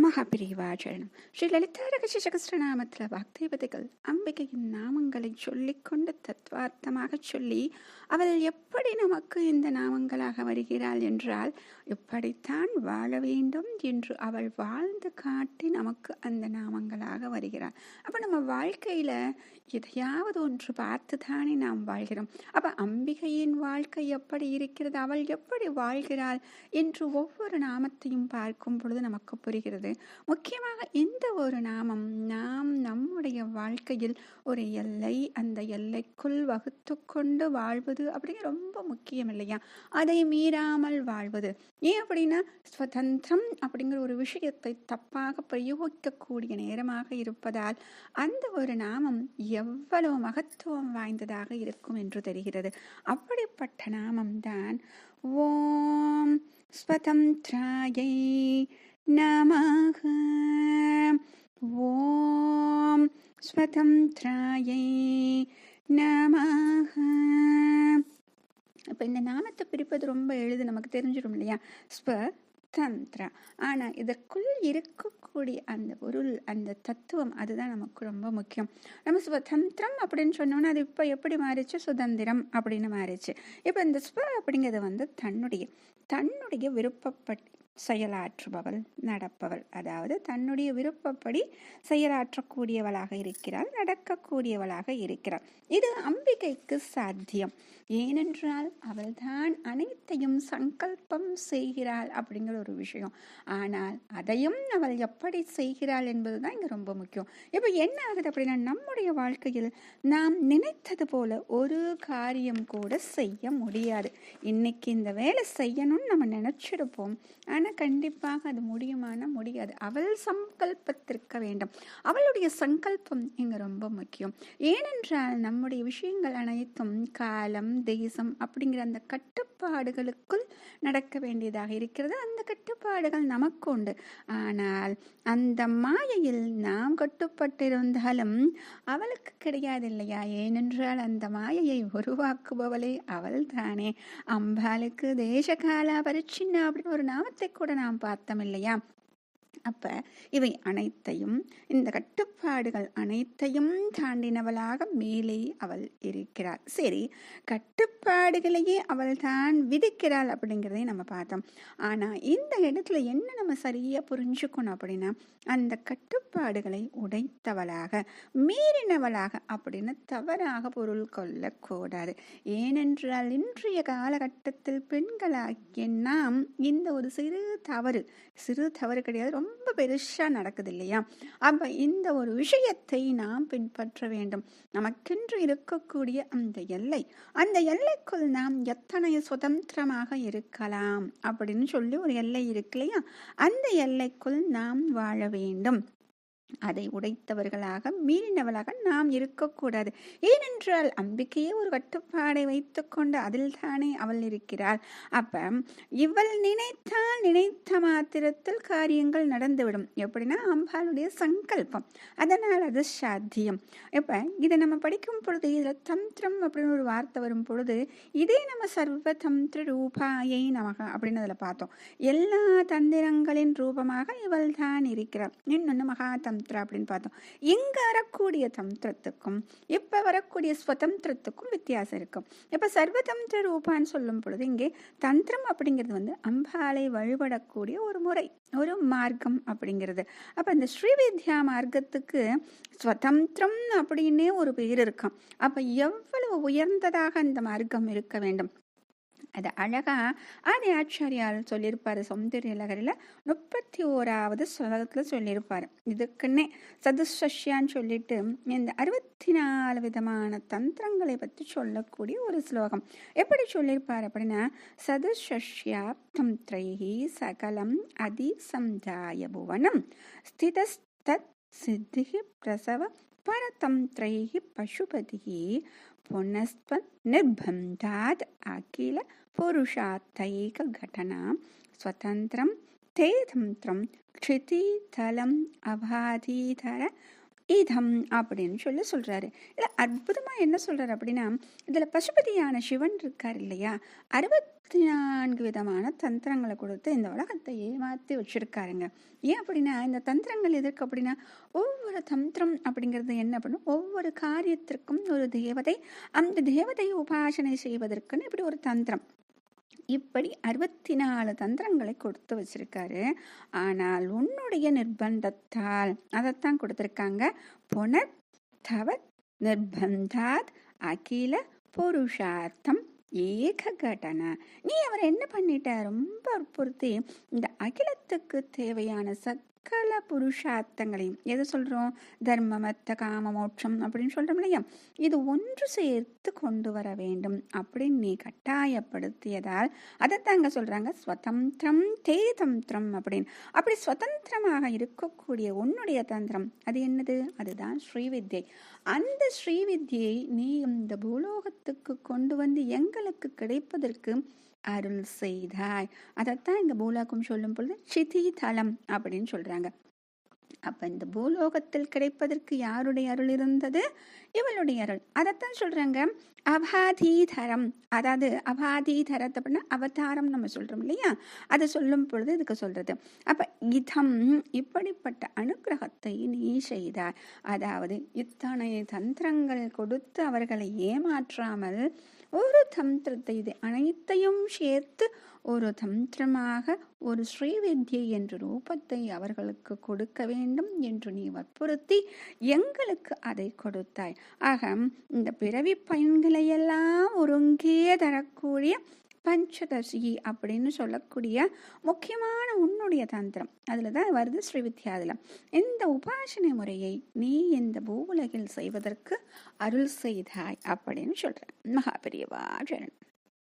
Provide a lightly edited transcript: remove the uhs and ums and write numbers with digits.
மகாபிரிவாச்சரணம். ஸ்ரீ லலிதா ரகசிய சகஸ்ரநாமத்தில் வாக்தேவதைகள் அம்பிகையின் நாமங்களை சொல்லிக்கொண்டு தத்வார்த்தமாக சொல்லி அவள் எப்படி நமக்கு இந்த நாமங்களாக வருகிறாள் என்றால், இப்படித்தான் வாழ வேண்டும் என்று அவள் வாழ்ந்து காட்டி நமக்கு அந்த நாமங்களாக வருகிறாள். அப்போ நம்ம வாழ்க்கையில் எதையாவது ஒன்று பார்த்து தானே நாம் வாழ்கிறோம். அப்போ அம்பிகையின் வாழ்க்கை எப்படி இருக்கிறது, அவள் எப்படி வாழ்கிறாள் என்று ஒவ்வொரு நாமத்தையும் பார்க்கும் பொழுது நமக்கு புரிகிறது. முக்கியமாக இந்த ஒரு நாமம் நாம் நம்முடைய வாழ்க்கையில் ஒரு எல்லை, அந்த எல்லைக்குள் வகுத்து கொண்டு வாழ்வது அப்படிங்கிற ரொம்ப முக்கியம் இல்லையா? அதை மீறாமல் வாழ்வது. ஏன் அப்படின்னா, ஸ்வதந்திரம் அப்படிங்கிற ஒரு விஷயத்தை தப்பாக பிரயோகிக்கக்கூடிய நேரமாக இருப்பதால் அந்த ஒரு நாமம் எவ்வளவு மகத்துவம் வாய்ந்ததாக இருக்கும் என்று தெரிகிறது. அப்படிப்பட்ட நாமம்தான் ஓம் ஸ்வதந்திராயை நமஹ. ஓம் ஸ்வதந்திராயை நமஹ. இப்போ இந்த நாமத்தை பிரிப்பது ரொம்ப எளிது, நமக்கு தெரிஞ்சிடும் இல்லையா? ஸ்வதந்திரா. ஆனால் இதற்குள் இருக்கக்கூடிய அந்த பொருள், அந்த தத்துவம், அதுதான் நமக்கு ரொம்ப முக்கியம். நம்ம ஸ்வதந்திரம் அப்படின்னு சொன்னோன்னா அது இப்போ எப்படி மாறிச்சு? சுதந்திரம் அப்படின்னு மாறிச்சு. இப்போ இந்த ஸ்வ அப்படிங்கிறது தன்னுடைய விருப்பப்படி செயலாற்றுபவள், நடப்பவள். அதாவது தன்னுடைய விருப்பப்படி செயலாற்றக்கூடியவளாக இருக்கிறாள், நடக்கக்கூடியவளாக இருக்கிறாள். இது அம்பிகைக்கு சாத்தியம். ஏனென்றால் அவள்தான் அனைத்தையும் சங்கல்பம் செய்கிறாள் அப்படிங்கிற ஒரு விஷயம். ஆனால் அதையும் அவள் எப்படி செய்கிறாள் என்பதுதான் இங்கே ரொம்ப முக்கியம். இப்போ என்ன ஆகுது அப்படின்னா, நம்முடைய வாழ்க்கையில் நாம் நினைத்தது போல ஒரு காரியம் கூட செய்ய முடியாது. இன்னைக்கு இந்த வேலை செய்யணும்னு நம்ம நினைச்சிருப்போம், ஆனால் கண்டிப்பாக அது முடியுமானா முடியாது. அவள் சங்கல்பத்திருக்க வேண்டும். அவளுடைய சங்கல்பம் இங்க ரொம்ப முக்கியம். ஏனென்றால் நம்முடைய விஷயங்கள் அனைத்தும் காலம், தேசம் அப்படிங்கிற அந்த கட்டுப்பாடுகளுக்குள் நடக்க வேண்டியதாக இருக்கிறது. அந்த கட்டுப்பாடுகள் நமக்கு உண்டு. ஆனால் அந்த மாயையில் நாம் கட்டுப்பட்டிருந்தாலும் அவளுக்கு கிடையாது இல்லையா? ஏனென்றால் அந்த மாயையை உருவாக்குபவளே அவள் தானே. அம்பாளுக்கு தேசகால பரிச்சின்னா அப்படின்னு ஒரு நாமத்தை கூட நாம் பார்த்தோம் இல்லையா? அப்ப இவை அனைத்தையும், இந்த கட்டுப்பாடுகள் அனைத்தையும் தாண்டினவளாக மேலே அவள் இருக்கிறாள். சரி, கட்டுப்பாடுகளையே அவள் தான் விதிக்கிறாள் அப்படிங்கிறதை நம்ம பார்த்தோம். ஆனா இந்த இடத்துல என்ன நம்ம சரியா புரிஞ்சுக்கணும் அப்படின்னா, அந்த கட்டுப்பாடுகளை உடைத்தவளாக, மீறினவளாக அப்படின்னு தவறாக பொருள் கொள்ளக்கூடாது. ஏனென்றால் இன்றைய காலகட்டத்தில் பெண்களாகிய நாம் இந்த ஒரு சிறு தவறு கிடையாது, ரொம்ப பெருசா நடக்குது இல்லையா? அப்ப இந்த ஒரு விஷயத்தை நாம் பின்பற்ற வேண்டும். நமக்கென்று இருக்கக்கூடிய அந்த எல்லைக்குள் நாம் எத்தனை சுதந்திரமாக இருக்கலாம் அப்படின்னு சொல்லி ஒரு எல்லை இருக்கு இல்லையா? அந்த எல்லைக்குள் நாம் வாழ வேண்டும். அதை உடைத்தவர்களாக, மீறினவளாக நாம் இருக்கக்கூடாது. ஏனென்றால் அம்பிகையே ஒரு கட்டுப்பாடை வைத்துக்கொண்டு அதில் தானே அவள் இருக்கிறாள். அப்ப இவள் நினைத்த மாத்திரத்தில் காரியங்கள் நடந்துவிடும். எப்படின்னா அம்பாளுடைய சங்கல்பம், அதனால் அது சாத்தியம். இப்ப இதை நம்ம படிக்கும் பொழுது இதுல தந்திரம் அப்படின்னு ஒரு வார்த்தை வரும் பொழுது, இதே நம்ம சர்வ தந்திர ரூபாயை நமக அப்படின்னு அதில் பார்த்தோம். எல்லா தந்திரங்களின் ரூபமாக இவள் தான் இருக்கிறாள். இன்னொன்னு மகா அப்படின்னு பார்த்தோம். இங்க வரக்கூடிய தந்திரத்துக்கும் இப்ப வரக்கூடிய ஸ்வதந்திரத்துக்கும் வித்தியாசம் இருக்கும். இப்ப சர்வதந்திர ரூபான்னு சொல்லும் பொழுது இங்கே தந்திரம் அப்படிங்கிறது அம்பாளை வழிபடக்கூடிய ஒரு முறை, ஒரு மார்க்கம் அப்படிங்கிறது. அப்ப இந்த ஸ்ரீவித்யா மார்க்கத்துக்கு ஸ்வதந்திரம் அப்படின்னே ஒரு பேர் இருக்கும். அப்ப எவ்வளவு உயர்ந்ததாக அந்த மார்க்கம் இருக்க வேண்டும். அது அழகா ஆதி ஆச்சாரியால் சொல்லியிருப்பாரு. சௌந்தர்ய லகரில 31வது ஸ்லோகத்துல சொல்லியிருப்பாரு. இதுக்குன்னே சதுஷஷ்யான்னு சொல்லிட்டு இந்த 64 விதமான தந்திரங்களை பற்றி சொல்லக்கூடிய ஒரு ஸ்லோகம். எப்படி சொல்லியிருப்பாரு அப்படின்னா, சதுஷஷ்யா தந்திரைஹி சகலம் அதி சம்ஜாய புவனம் ஸ்திதஸ்தத் சித்திஹி பிரசவ பரதந்திரைஹி பசுபதிஹி புனஸ்த்வ நிர்பந்தாத் அகில புருஷாத்தைக घटनां स्वतंत्रं ते तंत्रं क्षितितलं अबाधिधर இதம் அப்படின்னு சொல்றாரு. இல்ல அற்புதமா என்ன சொல்றாரு அப்படின்னா, இதுல பசுபதியான சிவன் இருக்கார் இல்லையா, 64 விதமான தந்திரங்களை கொடுத்து இந்த உலகத்தை ஏமாத்தி வச்சிருக்காருங்க. ஏன் அப்படின்னா, இந்த தந்திரங்கள் எதற்கு அப்படின்னா, ஒவ்வொரு தந்திரம் அப்படிங்கிறது என்ன பண்ணும், ஒவ்வொரு காரியத்திற்கும் ஒரு தேவதை, அந்த தேவதையை உபாசனை செய்வதற்குன்னு இப்படி ஒரு தந்திரம், இப்படி 64 தந்திரங்களை கொடுத்து வச்சிருக்காரு. ஆனால் உன்னுடைய நிர்பந்தத்தால் அதைத்தான் கொடுத்திருக்காங்க. புனர் தவத் நிர்பந்தாத் அகில புருஷார்த்தம் ஏக கடன. நீ அவர் என்ன பண்ணிட்ட, ரொம்ப பொறுத்து இந்த அகிலத்துக்கு தேவையான சகல புருஷார்த்தங்களையும், எது சொல்றோம், தர்மம் அர்த்த காம மோட்சம் அப்படின்னு சொல்றோம் இல்லையா, இது ஒன்று சேர்த்து கொண்டு வர வேண்டும் அப்படின்னு நீ கட்டாயப்படுத்தியதால் அதைத்தாங்க சொல்றாங்க ஸ்வதந்திரம் தே தந்திரம் அப்படின்னு. அப்படி சுதந்திரமாக இருக்கக்கூடிய உன்னுடைய தந்திரம் அது என்னது, அதுதான் ஸ்ரீவித்யை. அந்த ஸ்ரீவித்யை நீ இந்த பூலோகத்துக்கு கொண்டு வந்து எங்களுக்கு கிடைப்பதற்கு அருள் செய்தாய். அதைத்தான் இந்த பூலோகம் சொல்லும் பொழுது சிதி தலம் அப்படின்னு சொல்றாங்க. அப்ப இந்த பூலோகத்தில் கிடைப்பதற்கு யாருடைய அருள் இருந்தது, இவளுடைய அருள். அதைத்தான் சொல்றாங்க அபாதீதரம். அதாவது அபாதீதரத்தை அப்படின்னா அவதாரம் நம்ம சொல்றோம் இல்லையா, அதை சொல்லும் பொழுது இதுக்கு சொல்றது. அப்ப இதம் இப்படிப்பட்ட அனுகிரகத்தை நீ செய்தாய். அதாவது இத்தனை தந்திரங்கள் கொடுத்து அவர்களை ஏமாற்றாமல் ஒரு தந்திரத்தை, இது அனைத்தையும் சேர்த்து ஒரு தந்திரமாக ஒரு ஸ்ரீவித்யை என்ற ரூபத்தை அவர்களுக்கு கொடுக்க வேண்டும் என்று நீ வற்புறுத்தி எங்களுக்கு அதை கொடுத்தாய். ஆக இந்த பிறவி பயன்களை எல்லாம் ஒருங்கே தரக்கூடிய பஞ்சதசி அப்படின்னு சொல்லக்கூடிய முக்கியமான உன்னுடைய தந்திரம் அதுலதான் வருது ஸ்ரீவித்யாதுல. இந்த உபாசனை முறையை நீ இந்த பூவுலகில் செய்வதற்கு அருள் செய்தாய் அப்படின்னு சொல்ற. மகாபெரியவா சரணம்.